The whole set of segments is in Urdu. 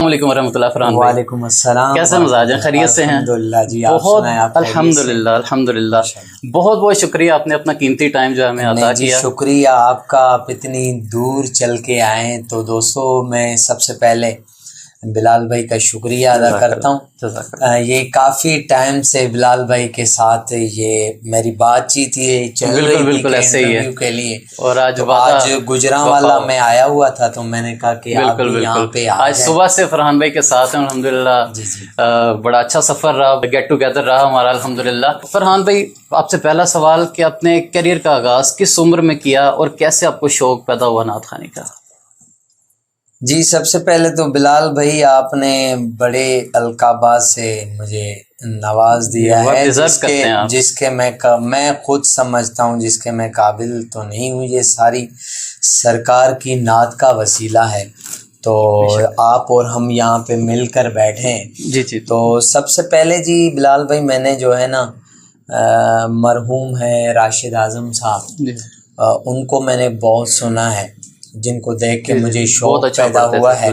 السلام علیکم ورحمۃ اللہ فرحان بھائی۔ وعلیکم السلام۔ کیسے مزاج ہیں؟ خیریت سے ہیں؟ الحمدللہ جی، آپ بہت سنائیں، آپ الحمدللہ الحمدللہ بہت بہت شکریہ، آپ نے اپنا قیمتی ٹائم جو ہے ہمیں عطا جی کیا۔ شکریہ آپ کا، آپ اتنی دور چل کے آئیں۔ تو دوستو میں سب سے پہلے بلال بھائی کا شکریہ ادا کرتا ہوں۔ یہ کافی ٹائم سے بلال بھائی کے ساتھ یہ میری بات چیت چل رہی تھی بالکل ایسے ہی ہے انٹرویو کے لیے، اور آج گجرانوالا میں آیا ہوا تھا تو میں نے کہا کہ آپ بھی یہاں پہ آج صبح سے فرحان بھائی کے ساتھ ہیں الحمدللہ۔ بڑا اچھا سفر رہا، گیٹ ٹوگیدر رہا ہمارا الحمدللہ۔ فرحان بھائی آپ سے پہلا سوال کہ آپ نے کیریئر کا آغاز کس عمر میں کیا اور کیسے آپ کو شوق پیدا ہوا نعت خوانی کا؟ جی سب سے پہلے تو بلال بھائی آپ نے بڑے القابات سے مجھے نواز دیا ہے، جس کے میں خود سمجھتا ہوں جس کے میں قابل تو نہیں ہوں۔ یہ ساری سرکار کی نعت کا وسیلہ ہے، تو آپ اور ہم یہاں پہ مل کر بیٹھے ہیں۔ جی جی۔ تو سب سے پہلے جی بلال بھائی میں نے جو ہے نا مرحوم ہے راشد اعظم صاحب، ان کو میں نے بہت سنا ہے، جن کو دیکھ کے مجھے شوق پیدا ہوا ہے۔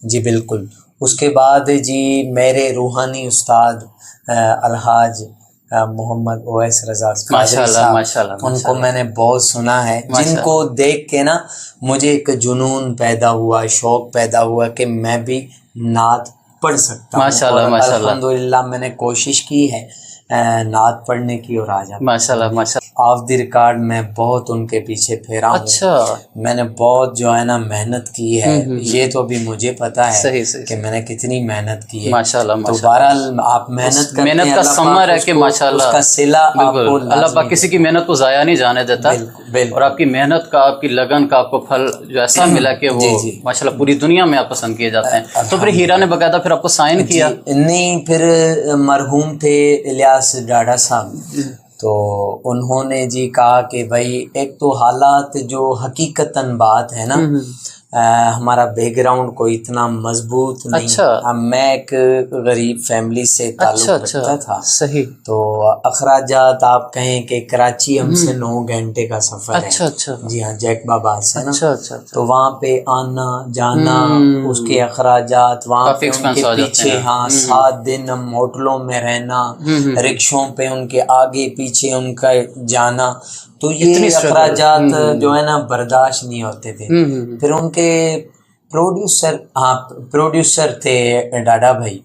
جی بالکل۔ اس کے بعد جی میرے روحانی استاد الحاج محمد اویس رضا قادری صاحب، ان کو میں نے بہت سنا ہے، جن کو دیکھ کے نا مجھے ایک جنون پیدا ہوا، شوق پیدا ہوا کہ میں بھی نعت پڑھ سکتا ہوں۔ الحمدللہ میں نے کوشش کی ہے نعت پڑھنے کی، اور آج ماشاءاللہ آف دی ریکارڈ میں بہت ان کے پیچھے پھیرا ہوں۔ اچھا، میں نے بہت جو ہے نا محنت کی ہے، یہ تو بھی مجھے پتا ہے کہ میں نے کتنی محنت کی ہے۔ ماشاءاللہ تو بہرحال آپ محنت کرتے ہیں، محنت کا ثمر ہے کہ ماشاءاللہ اس کا صلہ آپ کو اللہ پاک کسی کی محنت کو ضائع نہیں جانے دیتا، اور آپ کی محنت کا، آپ کی لگن کا آپ کو پھل جو ایسا ملا کہ وہ ماشاءاللہ پوری دنیا میں آپ پسند کیے جاتے ہیں۔ تو پھر ہیرا نے باقاعدہ پھر آپ کو سائن کیا؟ نہیں، پھر مرحوم تھے الیاس ڈاڈا صاحب، تو انہوں نے جی کہا کہ بھائی ایک تو حالات جو حقیقتاً بات ہے نا، ہمارا بیک گراؤنڈ کوئی اتنا مضبوط نہیں، میں ایک غریب فیملی سے تعلق رکھتا تھا، صحیح، تو اخراجات آپ کہیں کہ کراچی ہم سے 9 گھنٹے کا سفر ہے، جی ہاں جیک بابا سے نا، تو وہاں پہ آنا جانا، اس کے اخراجات، وہاں پہ ان کے پیچھے 7 دن ہم ہوٹلوں میں رہنا، رکشوں پہ ان کے آگے پیچھے ان کا جانا، تو یہ اخراجات جو ہے نا برداشت نہیں ہوتے تھے۔ پھر ان کے پروڈیوسر تھے ڈاڈا بھائی،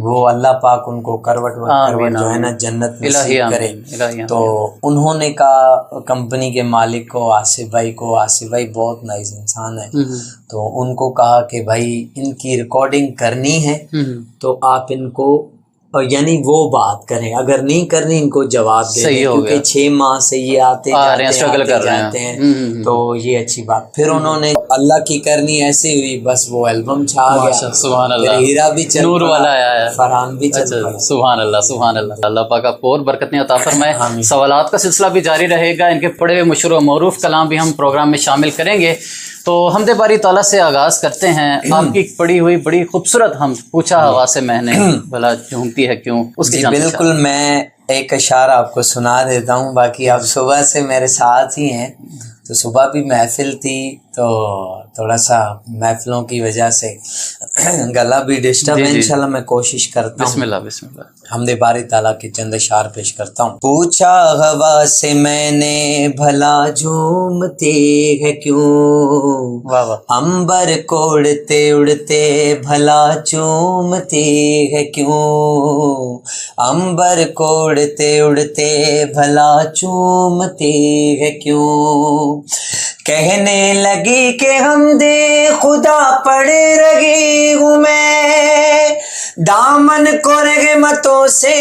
وہ اللہ پاک ان کو کروٹ جو ہے نا جنت نصیب کرے، تو انہوں نے کہا کمپنی کے مالک کو، آصف بھائی بہت نائس انسان ہے، تو ان کو کہا کہ بھائی ان کی ریکارڈنگ کرنی ہے تو آپ ان کو یعنی وہ بات کریں، اگر نہیں کرنی ان کو جواب دیں، کیونکہ 6 ماہ سے یہ آتے جاتے ہیں، تو یہ اچھی بات۔ پھر انہوں نے اللہ کی کرنی ایسی ہوئی، بس وہ البم چھا گیا، سبحان اللہ، ہیرا بھی چل نور والا آیا ہے، فرحان بھی چل پڑا۔ سبحان اللہ سبحان اللہ، اللہ پاک آپ کو اور برکتیں عطا فرمائے۔ سوالات کا سلسلہ بھی جاری رہے گا، ان کے پڑھے ہوئے مشہور و معروف کلام بھی ہم پروگرام میں شامل کریں گے۔ تو حمد باری تعالیٰ سے آغاز کرتے ہیں۔ آپ کی پڑھی ہوئی بڑی خوبصورت ہم پوچھا ہوا سے میں نے بھلا جھومتی ہے کیوں، اس کی جی بالکل، میں ایک اشعار آپ کو سنا دیتا ہوں، باقی آپ صبح سے میرے ساتھ ہی ہیں، تو صبح بھی محفل تھی تو تھوڑا سا محفلوں کی وجہ سے گلا بھی ڈسٹرب ہے، انشاءاللہ میں کوشش کرتا ہوں۔ بسم اللہ بسم اللہ، حمد باری تعالیٰ کے چند اشعار پیش کرتا ہوں۔ پوچھا ہوا سے میں نے بھلا جھومتے ہے کیوں، عنبر کو اڑتے اڑتے بھلا چومتے ہے کیوں، عنبر کو اڑتے اڑتے بھلا چومتے ہے کیوں، کہنے لگی کہ حمد خدا پڑھ رہی ہوں میں، دامن کو رحمتوں سے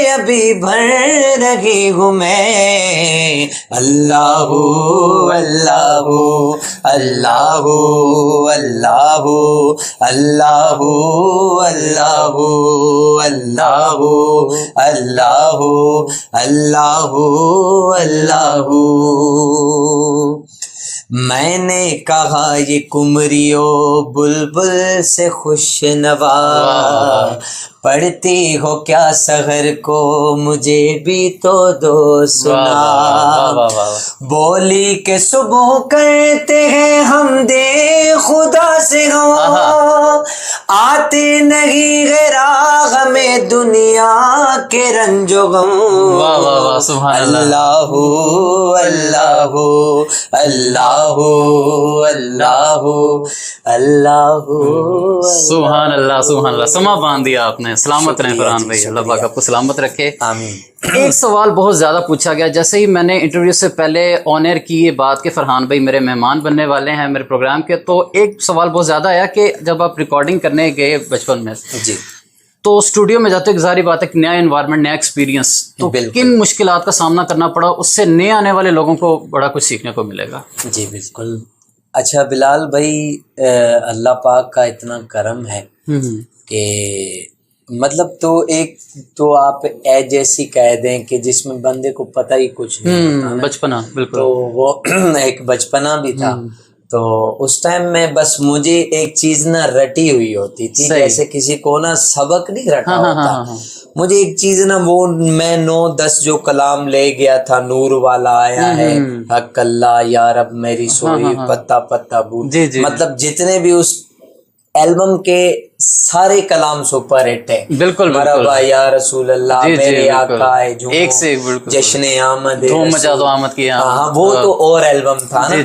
ابھی بھر رہی ہوں میں، اللہ اللہ اللہ اللہ اللہ اللہ اللہ اللہ اللہ اللہ، میں نے کہا یہ قمریو بلبل سے خوش نوا، پڑھتی ہو کیا سحر کو مجھے بھی تو دو سنا، بولی کہ صبح کرتے ہیں ہم دے خدا سے ہو، آتے نہیں غراغ میں دنیا کے رنج و غم، اللہ اللہ اللہ اللہ اللہ۔ سبحان اللہ سبحان اللہ، سما باندھ دیا آپ نے۔ سلامت رہیں فرحان بھائی، اللہ پاک آپ کو سلامت رکھے۔ آمین۔ ایک سوال بہت زیادہ پوچھا گیا، جیسے ہی میں نے انٹرویو سے پہلے آن ایئر کی یہ بات کہ فرحان بھائی میرے مہمان بننے والے ہیں میرے پروگرام کے، تو ایک سوال بہت زیادہ آیا کہ جب آپ ریکارڈنگ کرنے گئے بچپن میں جی تو اسٹوڈیو میں جاتے ظاہری بات ہے کہ نیا انوائرمنٹ، نیا ایکسپیرینس، تو کن مشکلات کا سامنا کرنا پڑا؟ اس سے نئے آنے والے لوگوں کو بڑا کچھ سیکھنے کو ملے گا۔ جی بالکل۔ اچھا بلال بھائی، اللہ پاک کا اتنا کرم ہے کہ مطلب تو ایک تو آپ ایج ایسی کہہ دیں کہ جس میں بندے کو پتہ ہی کچھ نہیں، بچپنا بالکل، تو وہ ایک بچپنا بھی تھا۔ تو اس ٹائم میں بس مجھے ایک چیز نہ رٹی ہوئی ہوتی تھی، جیسے کسی کو نا سبق نہیں رٹا ہوتا، مجھے ایک چیز نا وہ میں 9-10 جو کلام لے گیا تھا، نور والا آیا ہے، حق اللہ یا رب میری سوئی پتا پتا بول، مطلب جتنے بھی اس البم کے سارے کلام سپر ہٹ ہے، بالکل مرحبا یا رسول اللہ میرے آقا ہے جو ایک سے جشن آمد دھوم مچا دو آمد کی، ہاں وہ تو اور البم تھا نا۔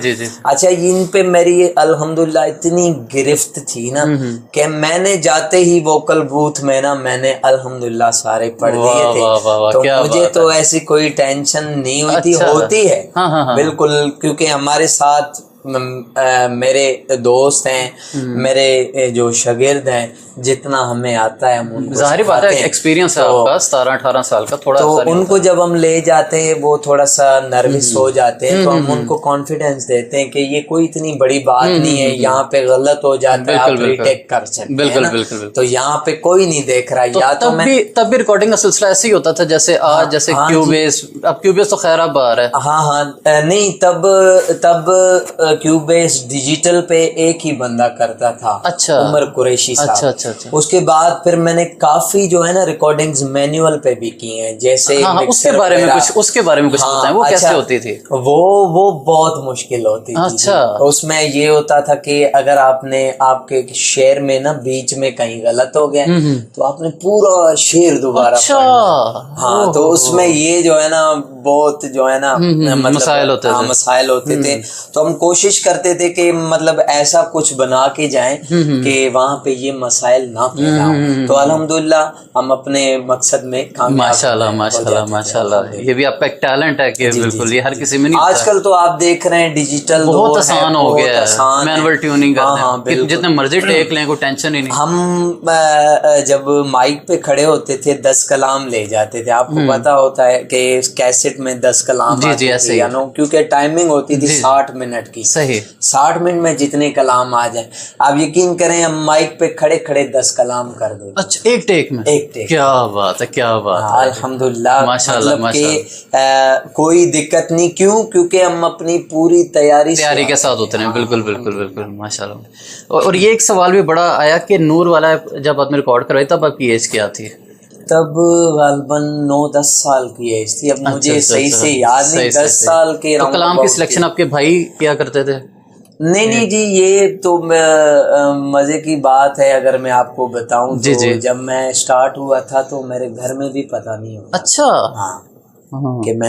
اچھا ان پہ میری الحمدللہ اتنی گرفت تھی نا کہ میں نے جاتے ہی ووکل بوتھ میں نا میں نے الحمدللہ سارے پڑھ دیے تھے، تو مجھے تو ایسی کوئی ٹینشن نہیں ہوئی تھی، ہوتی ہے بالکل، کیونکہ ہمارے ساتھ میرے دوست ہیں، میرے جو شاگرد ہیں، جتنا ہمیں آتا ہے ہم ان کو ظاہری بات ہے ایکسپیرینس ہے آپ کا 17-18 سال کا، تھوڑا تو ان کو جب ہم لے جاتے ہیں وہ تھوڑا سا نروس ہو جاتے ہیں، تو ہم ان کو کانفیڈینس دیتے ہیں کہ یہ کوئی اتنی بڑی بات نہیں ہے، یہاں پہ غلط ہو جاتا ہے آپ ریٹیک کر سکتے ہیں نا، تو یہاں پہ کوئی نہیں دیکھ رہا۔ یا تو تب بھی ریکارڈنگ کا سلسلہ ایسے ہی ہوتا تھا جیسے آج، جیسے کیوبیس، اب کیوبیس تو خیر اب آ رہا ہے، ہاں نہیں تب کیوبیس ڈیجیٹل پہ ایک ہی بندہ کرتا تھا، اچھا عمر قریشی صاحب۔ اچھا۔ اس کے بعد پھر میں نے کافی جو ہے نا ریکارڈنگز مینوئل پہ بھی کی ہیں، جیسے اس کے بارے میں کچھ بتائیں، وہ کیسے ہوتی تھی؟ وہ بہت مشکل ہوتی تھی۔ اچھا، اس میں یہ ہوتا تھا کہ اگر آپ کے شعر میں نا بیچ میں کہیں غلط ہو گیا تو آپ نے پورا شعر دوبارہ پڑھنا۔ ہاں تو اس میں یہ جو ہے نا بہت جو ہے نا مسائل ہوتے تھے، تو ہم کوشش کرتے تھے کہ مطلب ایسا کچھ بنا کے جائیں کہ وہاں پہ یہ مسائل نہ پیدا ہوں، تو الحمدللہ ہم اپنے مقصد میں کامیاب۔ ماشاءاللہ، یہ بھی آپ کا ایک ٹیلنٹ ہے کہ بالکل یہ ہر کسی میں نہیں۔ آج کل تو آپ دیکھ رہے ہیں ڈیجیٹل بہت آسان ہو گیا ہے، مینول ٹیوننگ کرتے ہیں، جتنے مرضی ٹیک لیں کوئی ٹینشن ہی نہیں۔ ہم جب مائک پہ کھڑے ہوتے تھے 10 کلام لے جاتے تھے، آپ کو پتا ہوتا ہے کہ کیسٹ میں 10 کلام آتے تھے، کیونکہ ٹائمنگ ہوتی تھی 60 منٹ کی، صحیح 60 منٹ میں جتنے کلام آ جائیں، آپ یقین کریں ہم مائک پہ کھڑے 10 کلام کر دیں۔ اچھا ایک ٹیک میں؟ ایک ٹیک، کیا بات ہے، کیا بات ہے، الحمدللہ، مطلب کہ کوئی دقت نہیں، کیونکہ ہم اپنی پوری تیاری کے ساتھ ہوتے ہیں، بالکل ماشاءاللہ۔ اور یہ ایک سوال بھی بڑا آیا کہ نور والا جب آپ نے ریکارڈ کروائی تب آپ کی ایج کیا تھی؟ تب غالباً 9-10 سال کی ایج تھی، اب مجھے صحیح سے یاد نہیں، 10 سال کے۔ تو کلام کی سلیکشن آپ کے بھائی کیا کرتے تھے؟ نہیں جی، یہ تو مزے کی بات ہے، اگر میں آپ کو بتاؤں تو جب میں اسٹارٹ ہوا تھا تو میرے گھر میں بھی پتہ نہیں ہوا۔ اچھا، ہاں کہ میں